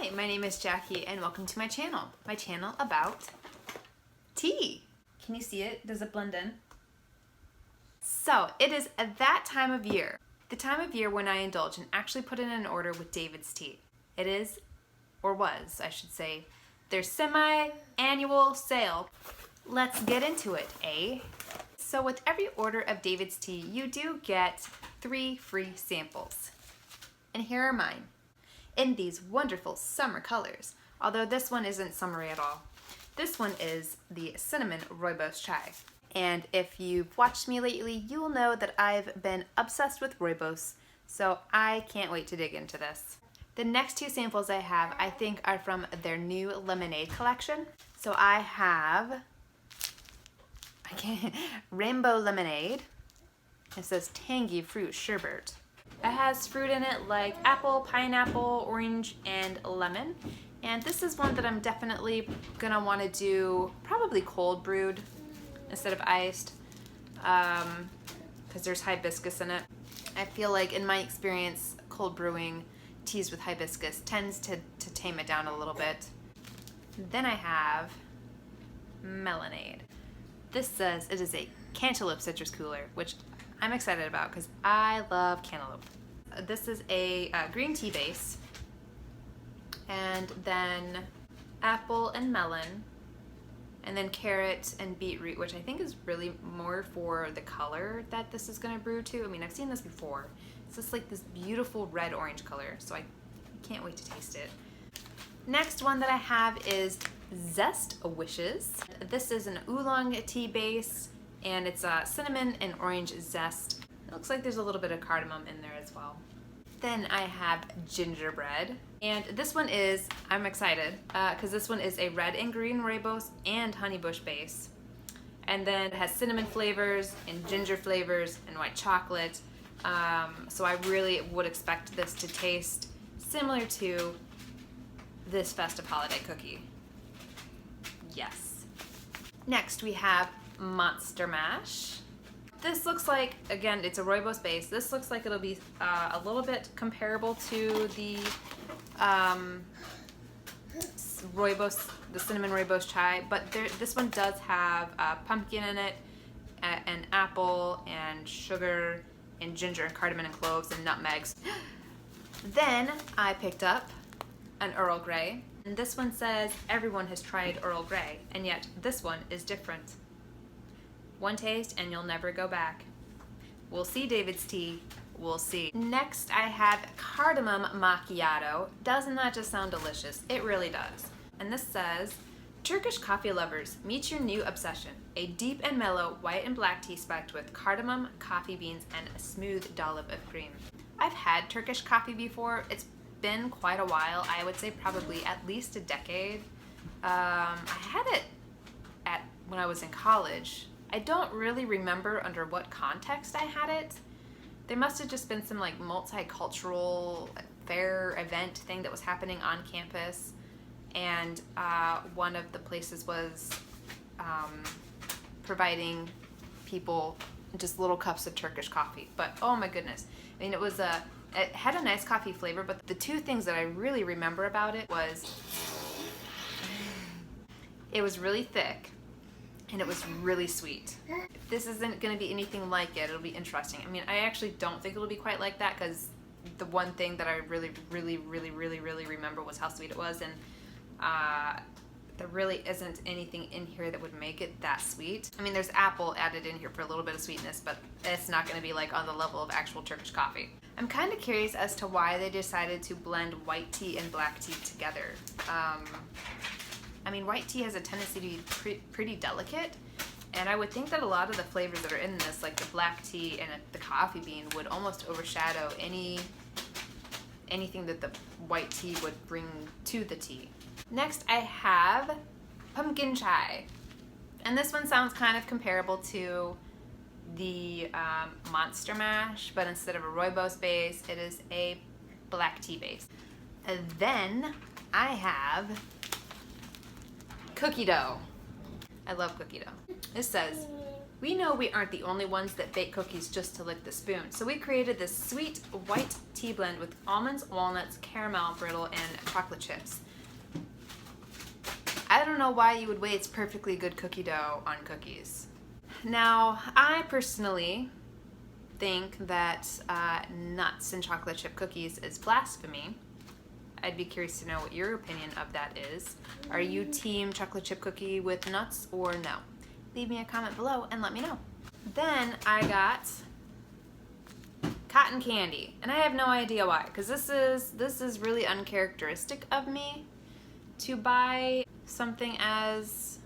Hi, my name is Jackie and welcome to my channel about tea. Can you see it? Does it blend in? So it is that time of year, the time of year when I indulge and actually put in an order with DavidsTea. It is, or was, I should say, their semi-annual sale. Let's get into it, eh? So with every order of DavidsTea, you do get 3 free samples. And here are mine, in these wonderful summer colors, although this one isn't summery at all. This one is the Cinnamon Rooibos Chive. And if you've watched me lately, you will know that I've been obsessed with Rooibos, so I can't wait to dig into this. The next 2 samples I have, I think, are from their new lemonade collection. So I have Rainbow Lemonade. It says Tangy Fruit Sherbet. It has fruit in it like apple, pineapple, orange, and lemon. And this is one that I'm definitely gonna want to do probably cold brewed instead of iced, because there's hibiscus in it. I feel like in my experience, cold brewing teas with hibiscus tends to tame it down a little bit. Then I have Melonade. This says it is a Cantaloupe citrus cooler, which I'm excited about because I love cantaloupe. This is a green tea base, and then apple and melon, and then carrot and beetroot, which I think is really more for the color that this is going to brew to. I mean, I've seen this before. It's just like this beautiful red-orange color, so I can't wait to taste it. Next one that I have is Zest Wishes. This is an oolong tea base, and it's cinnamon and orange zest. It looks like there's a little bit of cardamom in there as well. Then I have gingerbread, and this one is, I'm excited, because this one is a red and green rooibos and honeybush base. And then it has cinnamon flavors and ginger flavors and white chocolate. So I really would expect this to taste similar to this festive holiday cookie. Yes. Next we have Monster Mash. This looks like, again, it's a rooibos base. This looks like it'll be a little bit comparable to the rooibos, the cinnamon rooibos chai, but this one does have pumpkin in it, and apple, and sugar, and ginger, and cardamom, and cloves, and nutmegs. Then I picked up an Earl Grey, and this one says everyone has tried Earl Grey, and yet this one is different. One taste and you'll never go back. We'll see, DavidsTea, we'll see. Next I have Cardamom Macchiato. Doesn't that just sound delicious? It really does. And this says, Turkish coffee lovers, meet your new obsession. A deep and mellow white and black tea spiked with cardamom, coffee beans, and a smooth dollop of cream. I've had Turkish coffee before. It's been quite a while. I would say probably at least a decade. I had it when I was in college. I don't really remember under what context I had it. There must have just been some like multicultural fair event thing that was happening on campus, and one of the places was providing people just little cups of Turkish coffee. But oh my goodness, I mean, it had a nice coffee flavor, but the 2 things that I really remember about it was it was really thick and it was really sweet. If this isn't going to be anything like it, it'll be interesting. I mean, I actually don't think it'll be quite like that, because the one thing that I really remember was how sweet it was, and there really isn't anything in here that would make it that sweet. I mean, there's apple added in here for a little bit of sweetness, but it's not going to be like on the level of actual Turkish coffee. I'm kind of curious as to why they decided to blend white tea and black tea together. I mean, white tea has a tendency to be pretty delicate, and I would think that a lot of the flavors that are in this, like the black tea and the coffee bean, would almost overshadow anything that the white tea would bring to the tea. Next, I have pumpkin chai, and this one sounds kind of comparable to the Monster Mash, but instead of a rooibos base, it is a black tea base. And then I have cookie dough. I love cookie dough. This says We know we aren't the only ones that bake cookies just to lick the spoon, so we created this sweet white tea blend with almonds, walnuts, caramel brittle, and chocolate chips. I don't know why you would waste perfectly good cookie dough on cookies. Now, I personally think that nuts in chocolate chip cookies is blasphemy. I'd be curious to know what your opinion of that is. Are you team chocolate chip cookie with nuts or no? Leave me a comment below and let me know. Then I got cotton candy, and I have no idea why, because this is really uncharacteristic of me to buy something as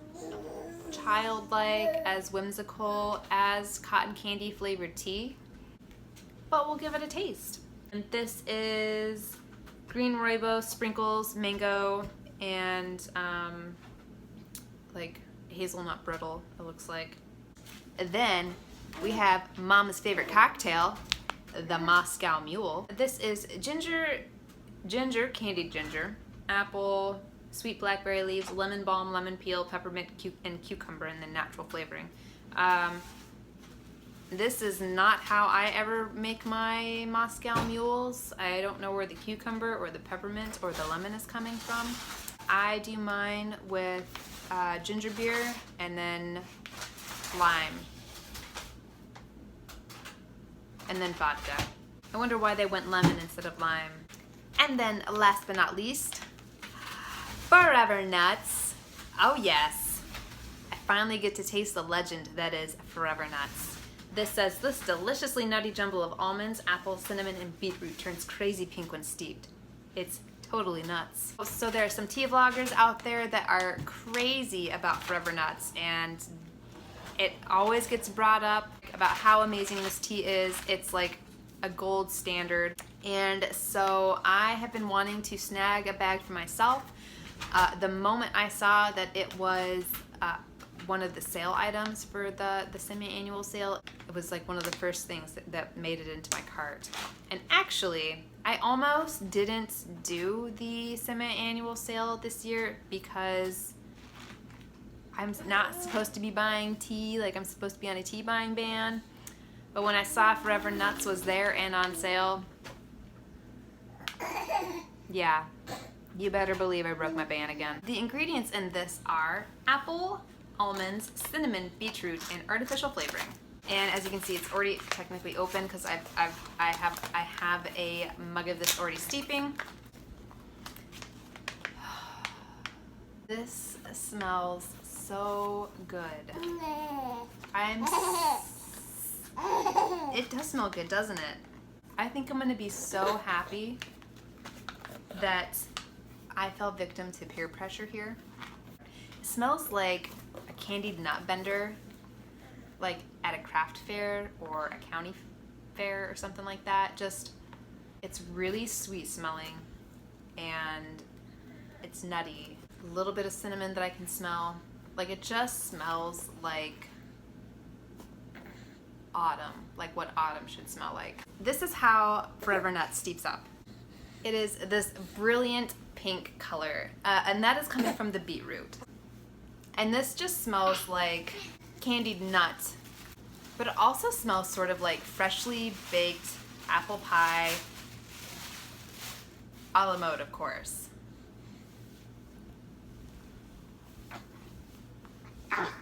childlike, as whimsical as cotton candy flavored tea, but we'll give it a taste. And this is green rooibos, sprinkles, mango, and like hazelnut brittle, it looks like. And then we have Mama's favorite cocktail, the Moscow Mule. This is ginger, candied ginger, apple, sweet blackberry leaves, lemon balm, lemon peel, peppermint, and cucumber, and then natural flavoring. This is not how I ever make my Moscow Mules. I don't know where the cucumber or the peppermint or the lemon is coming from. I do mine with ginger beer and then lime. And then vodka. I wonder why they went lemon instead of lime. And then last but not least, Forever Nuts. Oh yes. I finally get to taste the legend that is Forever Nuts. This says, this deliciously nutty jumble of almonds, apple, cinnamon, and beetroot turns crazy pink when steeped. It's totally nuts. So there are some tea vloggers out there that are crazy about Forever Nuts, and it always gets brought up about how amazing this tea is. It's like a gold standard. And so I have been wanting to snag a bag for myself. The moment I saw that it was one of the sale items for the semi-annual sale, it was like one of the first things that made it into my cart. And actually, I almost didn't do the semi-annual sale this year because I'm not supposed to be buying tea, like I'm supposed to be on a tea buying ban. But when I saw Forever Nuts was there and on sale, yeah, you better believe I broke my ban again. The ingredients in this are apple, almonds, cinnamon, beetroot, and artificial flavoring. And as you can see, it's already technically open because I have a mug of this already steeping. This smells so good. It does smell good, doesn't it? I think I'm gonna be so happy that I fell victim to peer pressure here. It smells like a candied nut bender, like at a craft fair or a county fair or something like that. Just, it's really sweet smelling and it's nutty. A little bit of cinnamon that I can smell. Like it just smells like autumn, like what autumn should smell like. This is how Forever Nuts steeps up. It is this brilliant pink color, and that is coming from the beetroot. And this just smells like candied nut, but it also smells sort of like freshly baked apple pie, a la mode, of course. Oh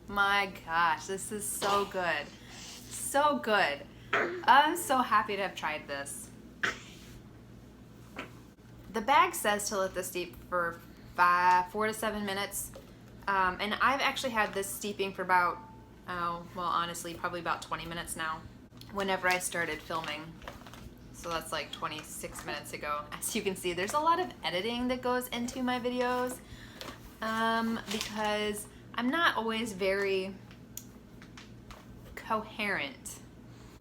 my gosh, this is so good. So good. I'm so happy to have tried this. The bag says to let this steep for 4 to 7 minutes. And I've actually had this steeping for about, well, honestly, probably about 20 minutes now, whenever I started filming. So that's like 26 minutes ago. As you can see, there's a lot of editing that goes into my videos because I'm not always very coherent.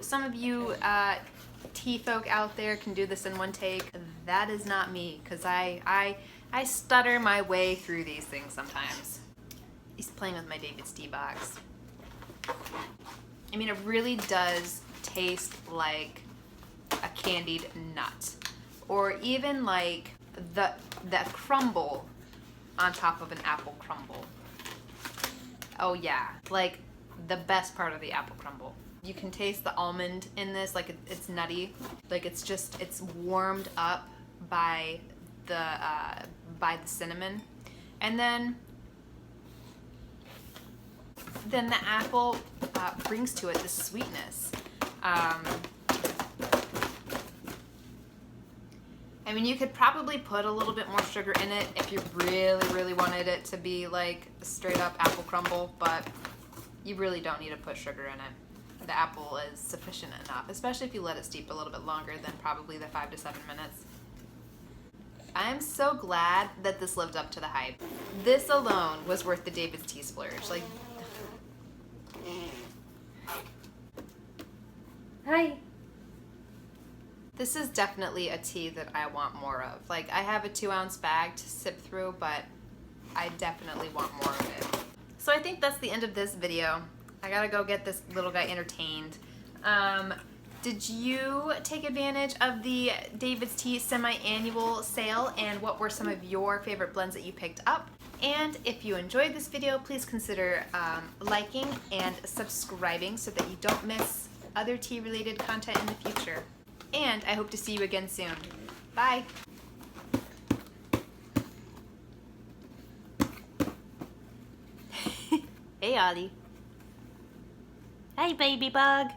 Some of you tea folk out there can do this in one take. That is not me, because I stutter my way through these things sometimes. He's playing with my DavidsTea box. I mean, it really does taste like a candied nut, or even like the crumble on top of an apple crumble. Oh yeah, like the best part of the apple crumble. You can taste the almond in this, like it's nutty. Like it's warmed up by the cinnamon. And then the apple brings to it the sweetness. I mean, you could probably put a little bit more sugar in it if you really, really wanted it to be like straight up apple crumble, but you really don't need to put sugar in it. The apple is sufficient enough, especially if you let it steep a little bit longer than probably the 5 to 7 minutes. I'm so glad that this lived up to the hype. This alone was worth the DavidsTea splurge. Like, hi. This is definitely a tea that I want more of. Like, I have a 2-ounce bag to sip through, but I definitely want more of it. So I think that's the end of this video. I gotta go get this little guy entertained. Did you take advantage of the DavidsTea Semi-Annual Sale, and what were some of your favorite blends that you picked up? And if you enjoyed this video, please consider liking and subscribing so that you don't miss other tea-related content in the future. And I hope to see you again soon. Bye! Hey, Ollie. Hey, baby bug.